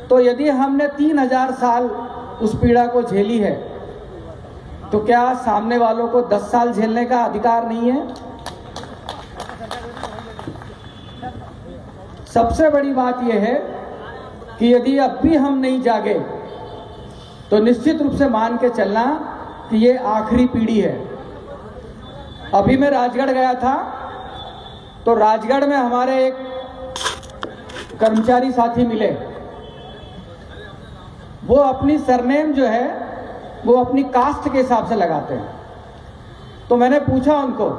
तो यदि हमने 3000 साल उस पीड़ा को झेली है, तो क्या सामने वालों को 10 साल झेलने का अधिकार नहीं है? सबसे बड़ी बात यह है कि यदि अब भी हम नहीं जागे तो निश्चित रूप से मान के चलना कि ये आखिरी पीढ़ी है। अभी मैं राजगढ़ गया था, तो राजगढ़ में हमारे एक कर्मचारी साथी मिले। वो अपनी सरनेम जो है वो अपनी कास्ट के हिसाब से लगाते हैं। तो मैंने पूछा उनको,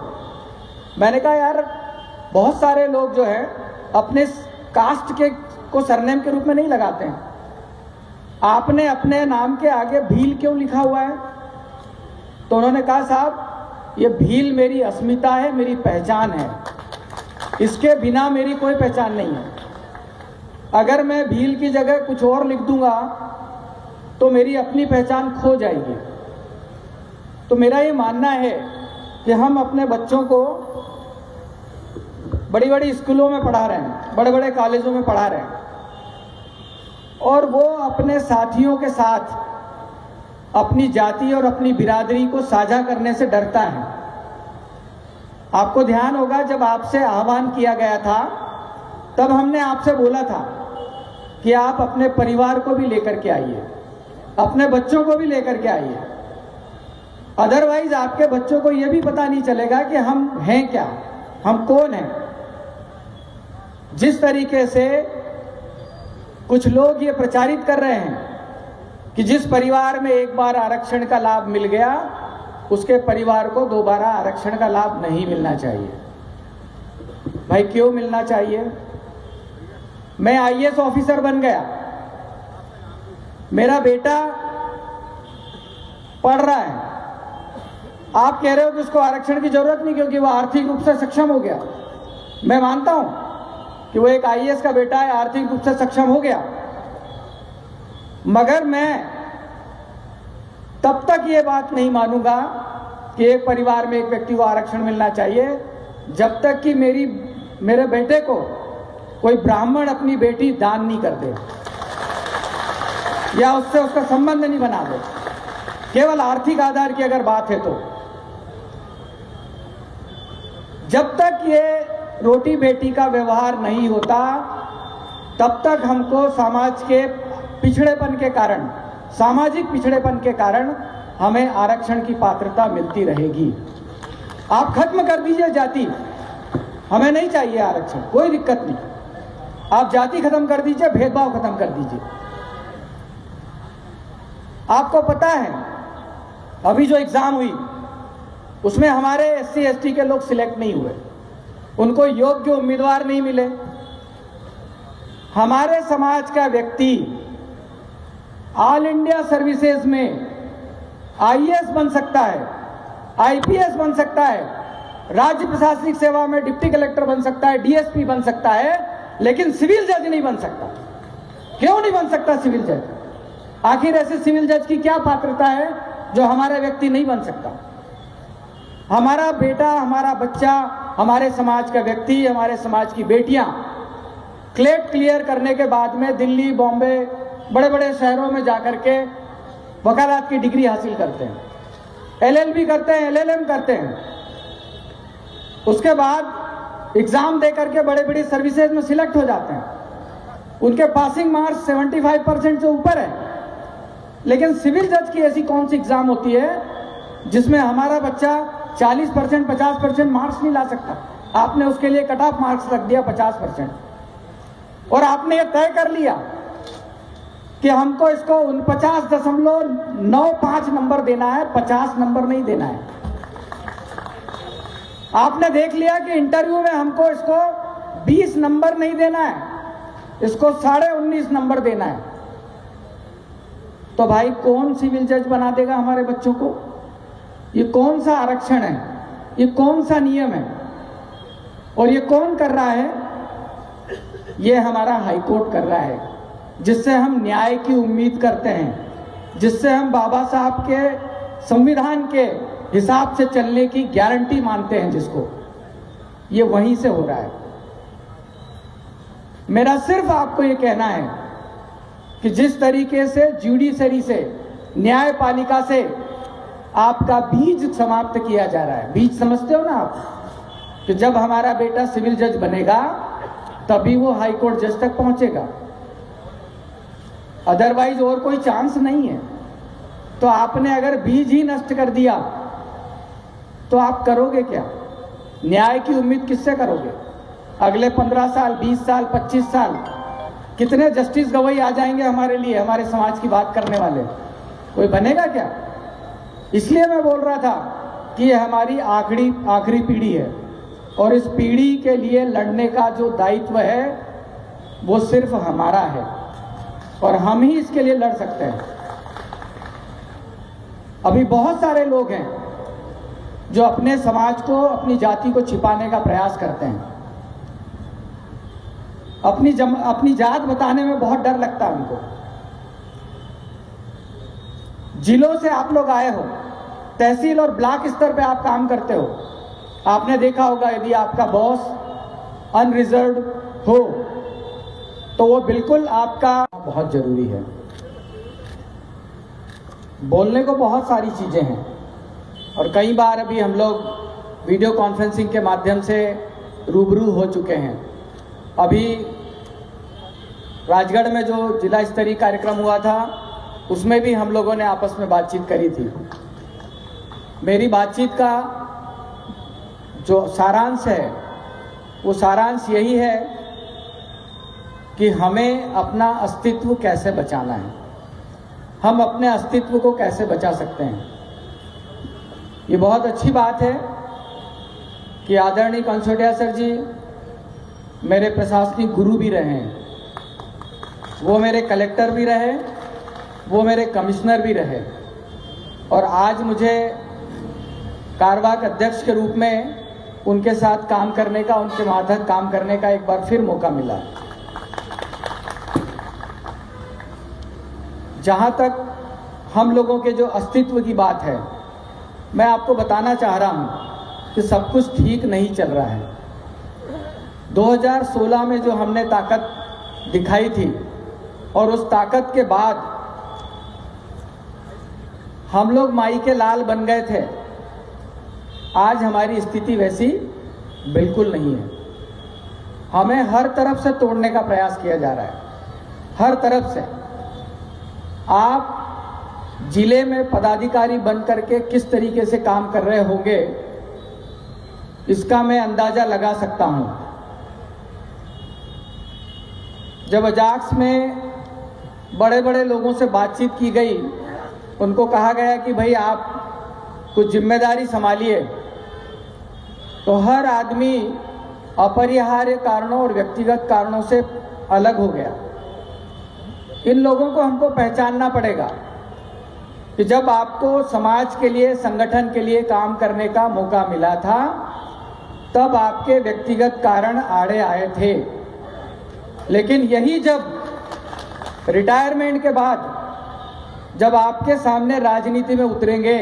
मैंने कहा यार बहुत सारे लोग जो है अपने कास्ट के को सरनेम के रूप में नहीं लगाते हैं, आपने अपने नाम के आगे भील क्यों लिखा हुआ है? तो उन्होंने कहा साहब ये भील मेरी अस्मिता है, मेरी पहचान है, इसके बिना मेरी कोई पहचान नहीं है। अगर मैं भील की जगह कुछ और लिख दूंगा तो मेरी अपनी पहचान खो जाएगी। तो मेरा ये मानना है कि हम अपने बच्चों को बड़ी बड़ी स्कूलों में पढ़ा रहे हैं, बड़े बड़े कॉलेजों में पढ़ा रहे हैं, और वो अपने साथियों के साथ अपनी जाति और अपनी बिरादरी को साझा करने से डरता है। आपको ध्यान होगा जब आपसे आह्वान किया गया था तब हमने आपसे बोला था कि आप अपने परिवार को भी लेकर के आइए, अपने बच्चों को भी लेकर के आइए। अदरवाइज आपके बच्चों को यह भी पता नहीं चलेगा कि हम हैं क्या, हम कौन हैं। जिस तरीके से कुछ लोग ये प्रचारित कर रहे हैं कि जिस परिवार में एक बार आरक्षण का लाभ मिल गया उसके परिवार को दोबारा आरक्षण का लाभ नहीं मिलना चाहिए। भाई क्यों मिलना चाहिए? मैं आईएएस ऑफिसर बन गया, मेरा बेटा पढ़ रहा है, आप कह रहे हो कि उसको आरक्षण की जरूरत नहीं क्योंकि वह आर्थिक रूप से सक्षम हो गया। मैं मानता हूं कि वो एक आईएएस का बेटा है, आर्थिक रूप से सक्षम हो गया, मगर मैं तब तक ये बात नहीं मानूंगा कि एक परिवार में एक व्यक्ति को आरक्षण मिलना चाहिए जब तक कि मेरे बेटे को कोई ब्राह्मण अपनी बेटी दान नहीं कर दे या उससे उसका संबंध नहीं बना दे। केवल आर्थिक आधार की अगर बात है तो जब तक ये रोटी बेटी का व्यवहार नहीं होता तब तक हमको समाज के पिछड़ेपन के कारण, सामाजिक पिछड़ेपन के कारण हमें आरक्षण की पात्रता मिलती रहेगी। आप खत्म कर दीजिए जाति, हमें नहीं चाहिए आरक्षण, कोई दिक्कत नहीं। आप जाति खत्म कर दीजिए, भेदभाव खत्म कर दीजिए। आपको पता है अभी जो एग्जाम हुई उसमें हमारे एससी एसटी के लोग सिलेक्ट नहीं हुए, उनको योग्य उम्मीदवार नहीं मिले। हमारे समाज का व्यक्ति ऑल इंडिया सर्विसेज में आईएएस बन सकता है, आईपीएस बन सकता है, राज्य प्रशासनिक सेवा में डिप्टी कलेक्टर बन सकता है, डीएसपी बन सकता है, लेकिन सिविल जज नहीं बन सकता। क्यों नहीं बन सकता सिविल जज? आखिर ऐसे सिविल जज की क्या पात्रता है जो हमारा व्यक्ति नहीं बन सकता? हमारा बेटा, हमारा बच्चा, हमारे समाज का व्यक्ति, हमारे समाज की बेटियां क्लेट क्लियर करने के बाद में दिल्ली, बॉम्बे, बड़े बड़े शहरों में जाकर के वकालत की डिग्री हासिल करते हैं, एलएलबी करते हैं, एलएलएम करते हैं, उसके बाद एग्जाम दे करके बड़े बड़ी सर्विसेज में सिलेक्ट हो जाते हैं। उनके पासिंग मार्क्स 75% से ऊपर है। लेकिन सिविल जज की ऐसी कौन सी एग्जाम होती है जिसमें हमारा बच्चा 40%, 50% मार्क्स नहीं ला सकता? आपने उसके लिए कट ऑफ मार्क्स रख दिया 50%, और आपने ये तय कर लिया कि हमको इसको 49.95 नंबर देना है, 50 नंबर नहीं देना है। आपने देख लिया कि इंटरव्यू में हमको इसको 20 नंबर नहीं देना है, इसको 19.5 नंबर देना है। तो भाई कौन सिविल जज बना देगा हमारे बच्चों को? ये कौन सा आरक्षण है? ये कौन सा नियम है? और ये कौन कर रहा है? ये हमारा हाईकोर्ट कर रहा है, जिससे हम न्याय की उम्मीद करते हैं, जिससे हम बाबा साहब के संविधान के हिसाब से चलने की गारंटी मानते हैं, जिसको ये वहीं से हो रहा है। मेरा सिर्फ आपको ये कहना है कि जिस तरीके से जुडिशरी से, न्यायपालिका से आपका बीज समाप्त किया जा रहा है। बीज समझते हो ना आप, कि जब हमारा बेटा सिविल जज बनेगा तभी वो हाई कोर्ट जज तक पहुंचेगा, अदरवाइज और कोई चांस नहीं है। तो आपने अगर बीज ही नष्ट कर दिया तो आप करोगे क्या? न्याय की उम्मीद किससे करोगे? अगले 15 साल, 20 साल, 25 साल कितने जस्टिस गवई आ जाएंगे हमारे लिए, हमारे समाज की बात करने वाले? कोई बनेगा क्या? इसलिए मैं बोल रहा था कि ये हमारी आखिरी पीढ़ी है और इस पीढ़ी के लिए लड़ने का जो दायित्व है वो सिर्फ हमारा है और हम ही इसके लिए लड़ सकते हैं। अभी बहुत सारे लोग हैं जो अपने समाज को, अपनी जाति को छिपाने का प्रयास करते हैं। अपनी जात बताने में बहुत डर लगता है उनको। जिलों से आप लोग आए हो, तहसील और ब्लॉक स्तर पे आप काम करते हो। आपने देखा होगा यदि आपका बॉस अनरिजर्व्ड हो तो वो बिल्कुल आपका बहुत जरूरी है। बोलने को बहुत सारी चीजें हैं और कई बार अभी हम लोग वीडियो कॉन्फ्रेंसिंग के माध्यम से रूबरू हो चुके हैं। अभी राजगढ़ में जो जिला स्तरीय कार्यक्रम हुआ था उसमें भी हम लोगों ने आपस में बातचीत करी थी। मेरी बातचीत का जो सारांश है वो सारांश यही है कि हमें अपना अस्तित्व कैसे बचाना है, हम अपने अस्तित्व को कैसे बचा सकते हैं। ये बहुत अच्छी बात है कि आदरणीय कंसोटिया सर जी मेरे प्रशासनिक गुरु भी रहे हैं, वो मेरे कलेक्टर भी रहे, वो मेरे कमिश्नर भी रहे और आज मुझे कार्यवाहक अध्यक्ष के रूप में उनके साथ काम करने का, उनके मातहत काम करने का एक बार फिर मौका मिला। जहां तक हम लोगों के जो अस्तित्व की बात है, मैं आपको बताना चाह रहा हूं कि सब कुछ ठीक नहीं चल रहा है। 2016 में जो हमने ताकत दिखाई थी और उस ताकत के बाद हम लोग माई के लाल बन गए थे, आज हमारी स्थिति वैसी बिल्कुल नहीं है। हमें हर तरफ से तोड़ने का प्रयास किया जा रहा है, हर तरफ से। आप जिले में पदाधिकारी बन करके किस तरीके से काम कर रहे होंगे इसका मैं अंदाजा लगा सकता हूं। जब अजाक्स में बड़े बड़े लोगों से बातचीत की गई, उनको कहा गया कि भाई आप कुछ जिम्मेदारी संभालिए, तो हर आदमी अपरिहार्य कारणों और व्यक्तिगत कारणों से अलग हो गया। इन लोगों को हमको पहचानना पड़ेगा कि जब आपको समाज के लिए, संगठन के लिए काम करने का मौका मिला था तब आपके व्यक्तिगत कारण आड़े आए थे, लेकिन यही जब रिटायरमेंट के बाद जब आपके सामने राजनीति में उतरेंगे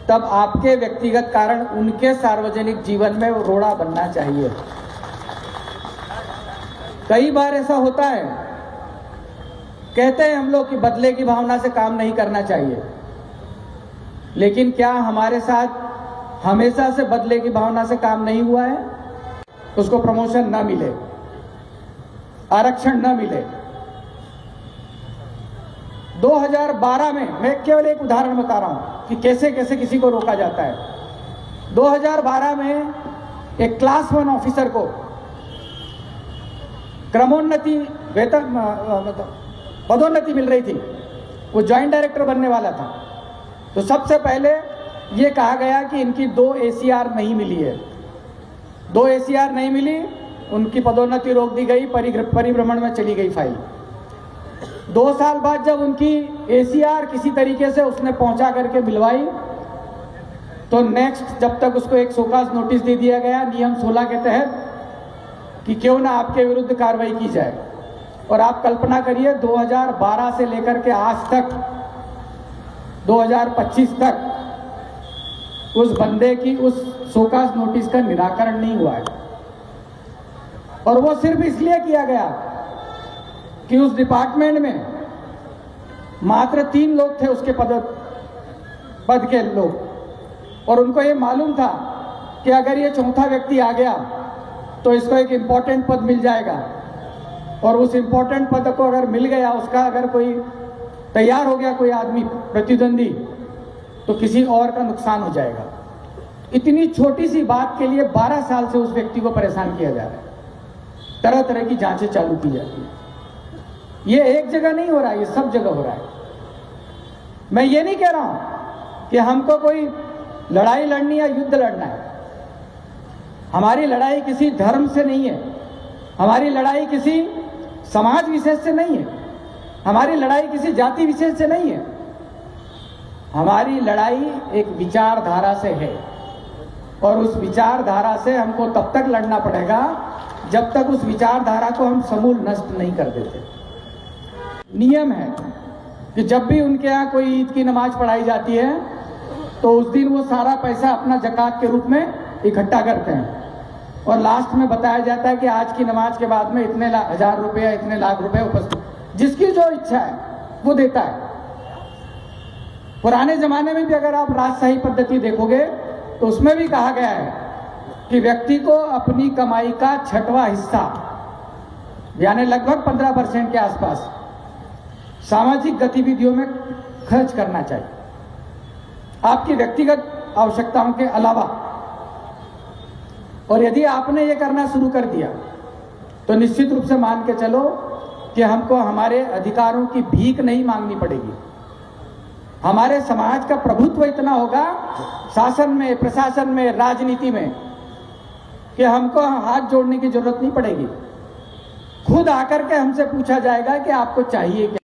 तब आपके व्यक्तिगत कारण उनके सार्वजनिक जीवन में रोड़ा बनना चाहिए। कई बार ऐसा होता है, कहते हैं हम लोग कि बदले की भावना से काम नहीं करना चाहिए, लेकिन क्या हमारे साथ हमेशा से बदले की भावना से काम नहीं हुआ है? उसको प्रमोशन ना मिले, आरक्षण ना मिले। 2012 में, मैं केवल एक उदाहरण बता रहा हूं कि कैसे कैसे किसी को रोका जाता है। 2012 में एक क्लास 1 ऑफिसर को क्रमोन्नति, वेतन, पदोन्नति मिल रही थी, वो ज्वाइंट डायरेक्टर बनने वाला था। तो सबसे पहले ये कहा गया कि इनकी 2 ACR नहीं मिली है, 2 ACR नहीं मिली, उनकी पदोन्नति रोक दी गई, परिभ्रमण में चली गई फाइल। 2 साल बाद जब उनकी ACR किसी तरीके से उसने पहुंचा करके मिलवाई तो नेक्स्ट, जब तक उसको एक शोकाज नोटिस दे दिया गया नियम 16 के तहत कि क्यों ना आपके विरुद्ध कार्रवाई की जाए। और आप कल्पना करिए 2012 से लेकर के आज तक 2025 तक उस बंदे की उस शोकाज नोटिस का निराकरण नहीं हुआ है। और वो सिर्फ इसलिए किया गया कि उस डिपार्टमेंट में मात्र 3 लोग थे उसके पद के लोग, और उनको ये मालूम था कि अगर ये चौथा व्यक्ति आ गया तो इसको एक इम्पोर्टेंट पद मिल जाएगा, और उस इम्पोर्टेंट पद को अगर मिल गया, उसका अगर कोई तैयार हो गया कोई आदमी प्रतिद्वंदी, तो किसी और का नुकसान हो जाएगा। इतनी छोटी सी बात के लिए 12 साल से उस व्यक्ति को परेशान किया जा रहा है, तरह तरह की जांचें चालू की जाती है। ये एक जगह नहीं हो रहा है, ये सब जगह हो रहा है। मैं ये नहीं कह रहा हूं कि हमको कोई लड़ाई लड़नी या युद्ध लड़ना है। हमारी लड़ाई किसी धर्म से नहीं है, हमारी लड़ाई किसी समाज विशेष से नहीं है, हमारी लड़ाई किसी जाति विशेष से नहीं है। हमारी लड़ाई एक विचारधारा से है, और उस विचारधारा से हमको तब तक लड़ना पड़ेगा जब तक उस विचारधारा को हम समूल नष्ट नहीं कर देते। नियम है कि जब भी उनके यहाँ कोई ईद की नमाज पढ़ाई जाती है तो उस दिन वो सारा पैसा अपना ज़कात के रूप में इकट्ठा करते हैं, और लास्ट में बताया जाता है कि आज की नमाज के बाद में इतने हजार रुपये या इतने लाख रुपए उपस्थित, जिसकी जो इच्छा है वो देता है। पुराने जमाने में भी अगर आप राजशाही पद्धति देखोगे तो उसमें भी कहा गया है कि व्यक्ति को अपनी कमाई का 6वां हिस्सा, यानी लगभग 15% के आसपास सामाजिक गतिविधियों में खर्च करना चाहिए, आपकी व्यक्तिगत आवश्यकताओं के अलावा। और यदि आपने ये करना शुरू कर दिया तो निश्चित रूप से मान के चलो कि हमको हमारे अधिकारों की भीख नहीं मांगनी पड़ेगी। हमारे समाज का प्रभुत्व इतना होगा शासन में, प्रशासन में, राजनीति में, कि हमको हाथ जोड़ने की जरूरत नहीं पड़ेगी। खुद आकर के हमसे पूछा जाएगा कि आपको चाहिए क्या।